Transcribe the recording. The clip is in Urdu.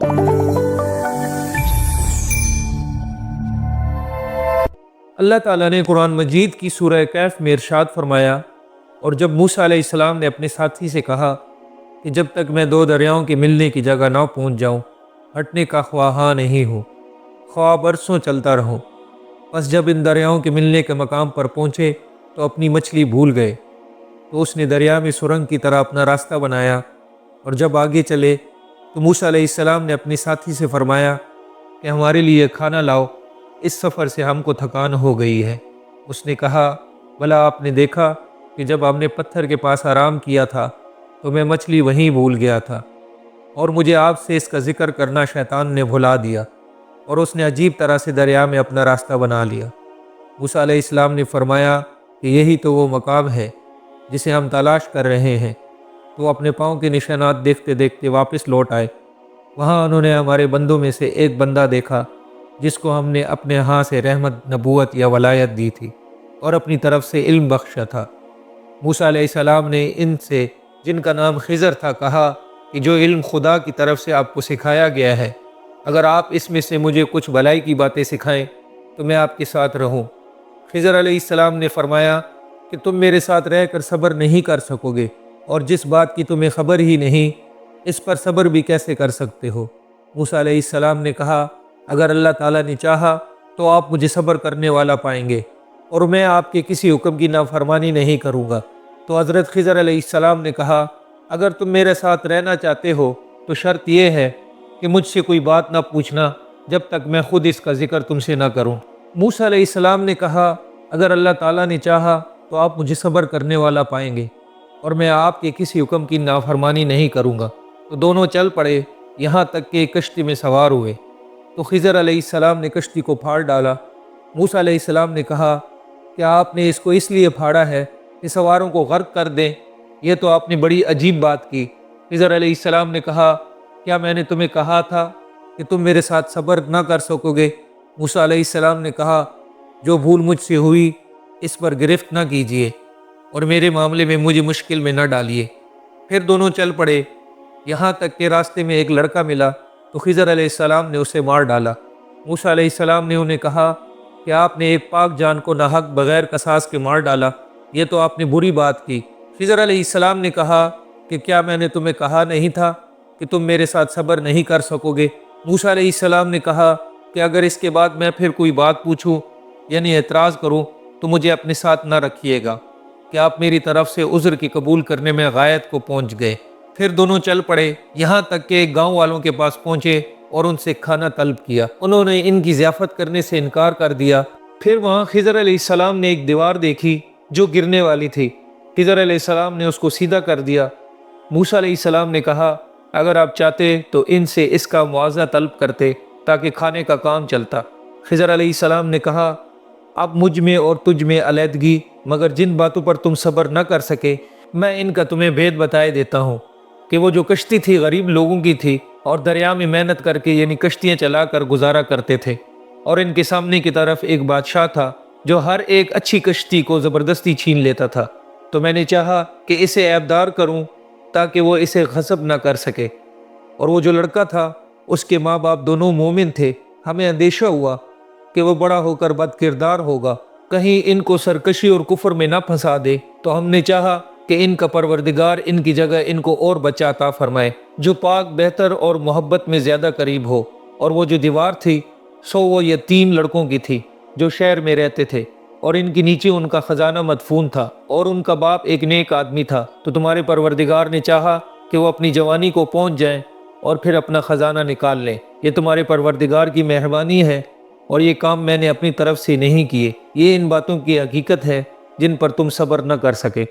اللہ تعالیٰ نے قرآن مجید کی سورہ کہف میں ارشاد فرمایا، اور جب موسیٰ علیہ السلام نے اپنے ساتھی سے کہا کہ جب تک میں دو دریاؤں کے ملنے کی جگہ نہ پہنچ جاؤں ہٹنے کا خواہاں نہیں ہوں، خواہ برسوں چلتا رہوں۔ بس جب ان دریاؤں کے ملنے کے مقام پر پہنچے تو اپنی مچھلی بھول گئے، تو اس نے دریا میں سرنگ کی طرح اپنا راستہ بنایا، اور جب آگے چلے تو موسیٰ علیہ السلام نے اپنے ساتھی سے فرمایا کہ ہمارے لیے کھانا لاؤ، اس سفر سے ہم کو تھکان ہو گئی ہے۔ اس نے کہا، بھلا آپ نے دیکھا کہ جب ہم نے پتھر کے پاس آرام کیا تھا تو میں مچھلی وہیں بھول گیا تھا، اور مجھے آپ سے اس کا ذکر کرنا شیطان نے بھلا دیا، اور اس نے عجیب طرح سے دریا میں اپنا راستہ بنا لیا۔ موسیٰ علیہ السلام نے فرمایا کہ یہی تو وہ مقام ہے جسے ہم تلاش کر رہے ہیں۔ تو وہ اپنے پاؤں کے نشانات دیکھتے دیکھتے واپس لوٹ آئے۔ وہاں انہوں نے ہمارے بندوں میں سے ایک بندہ دیکھا جس کو ہم نے اپنے ہاں سے رحمت، نبوت یا ولایت دی تھی اور اپنی طرف سے علم بخشا تھا۔ موسیٰ علیہ السلام نے ان سے جن کا نام خضر تھا کہا کہ جو علم خدا کی طرف سے آپ کو سکھایا گیا ہے، اگر آپ اس میں سے مجھے کچھ بھلائی کی باتیں سکھائیں تو میں آپ کے ساتھ رہوں۔ خضر علیہ السلام نے فرمایا کہ تم میرے ساتھ رہ کر صبر نہیں کر سکو گے، اور جس بات کی تمہیں خبر ہی نہیں اس پر صبر بھی کیسے کر سکتے ہو؟ موسیٰ علیہ السلام نے کہا، اگر اللہ تعالیٰ نے چاہا تو آپ مجھے صبر کرنے والا پائیں گے، اور میں آپ کے کسی حکم کی نافرمانی نہیں کروں گا۔ تو حضرت خضر علیہ السلام نے کہا، اگر تم میرے ساتھ رہنا چاہتے ہو تو شرط یہ ہے کہ مجھ سے کوئی بات نہ پوچھنا جب تک میں خود اس کا ذکر تم سے نہ کروں۔ موسیٰ علیہ السلام نے کہا، اگر اللہ تعالیٰ نے چاہا تو آپ مجھے صبر کرنے والا پائیں گے، اور میں آپ کے کسی حکم کی نافرمانی نہیں کروں گا۔ تو دونوں چل پڑے یہاں تک کہ کشتی میں سوار ہوئے۔ تو خضر علیہ السلام نے کشتی کو پھاڑ ڈالا۔ موسیٰ علیہ السلام نے کہا، کیا آپ نے اس کو اس لیے پھاڑا ہے کہ سواروں کو غرق کر دیں؟ یہ تو آپ نے بڑی عجیب بات کی۔ خضر علیہ السلام نے کہا، کیا میں نے تمہیں کہا تھا کہ تم میرے ساتھ صبر نہ کر سکو گے؟ موسیٰ علیہ السلام نے کہا، جو بھول مجھ سے ہوئی اس پر گرفت نہ کیجیے، اور میرے معاملے میں مجھے مشکل میں نہ ڈالیے۔ پھر دونوں چل پڑے یہاں تک کہ راستے میں ایک لڑکا ملا، تو خضر علیہ السلام نے اسے مار ڈالا۔ موسیٰ علیہ السلام نے انہیں کہا کہ آپ نے ایک پاک جان کو ناحق بغیر قصاص کے مار ڈالا، یہ تو آپ نے بری بات کی۔ خضر علیہ السلام نے کہا کہ کیا میں نے تمہیں کہا نہیں تھا کہ تم میرے ساتھ صبر نہیں کر سکو گے؟ موسیٰ علیہ السلام نے کہا کہ اگر اس کے بعد میں پھر کوئی بات پوچھوں یعنی اعتراض کروں تو مجھے اپنے ساتھ نہ رکھیے گا کہ آپ میری طرف سے عذر کی قبول کرنے میں غایت کو پہنچ گئے۔ پھر دونوں چل پڑے یہاں تک کہ ایک گاؤں والوں کے پاس پہنچے اور ان سے کھانا طلب کیا۔ انہوں نے ان کی ضیافت کرنے سے انکار کر دیا۔ پھر وہاں خضر علیہ السلام نے ایک دیوار دیکھی جو گرنے والی تھی۔ خضر علیہ السلام نے اس کو سیدھا کر دیا۔ موسیٰ علیہ السلام نے کہا، اگر آپ چاہتے تو ان سے اس کا معاوضہ طلب کرتے تاکہ کھانے کا کام چلتا۔ خضر علیہ السلام نے کہا، اب مجھ میں اور تجھ میں علیحدگی، مگر جن باتوں پر تم صبر نہ کر سکے میں ان کا تمہیں بھید بتائے دیتا ہوں کہ وہ جو کشتی تھی غریب لوگوں کی تھی، اور دریا میں محنت کر کے یعنی کشتیاں چلا کر گزارا کرتے تھے، اور ان کے سامنے کی طرف ایک بادشاہ تھا جو ہر ایک اچھی کشتی کو زبردستی چھین لیتا تھا۔ تو میں نے چاہا کہ اسے عیبدار کروں تاکہ وہ اسے غصب نہ کر سکے، اور وہ جو لڑکا تھا اس کے ماں باپ دونوں مومن تھے۔ ہمیں اندیشہ ہوا کہ وہ بڑا ہو کر بد کردار ہوگا، کہیں ان کو سرکشی اور کفر میں نہ پھنسا دے، تو ہم نے چاہا کہ ان کا پروردگار ان کی جگہ ان کو اور بچہ عطا فرمائے جو پاک، بہتر اور محبت میں زیادہ قریب ہو۔ اور وہ جو دیوار تھی سو وہ یتیم لڑکوں کی تھی جو شہر میں رہتے تھے، اور ان کے نیچے ان کا خزانہ مدفون تھا، اور ان کا باپ ایک نیک آدمی تھا۔ تو تمہارے پروردگار نے چاہا کہ وہ اپنی جوانی کو پہنچ جائیں اور پھر اپنا خزانہ نکال لیں۔ یہ تمہارے پروردگار کی مہربانی ہے، اور یہ کام میں نے اپنی طرف سے نہیں کیے۔ یہ ان باتوں کی حقیقت ہے جن پر تم صبر نہ کر سکے۔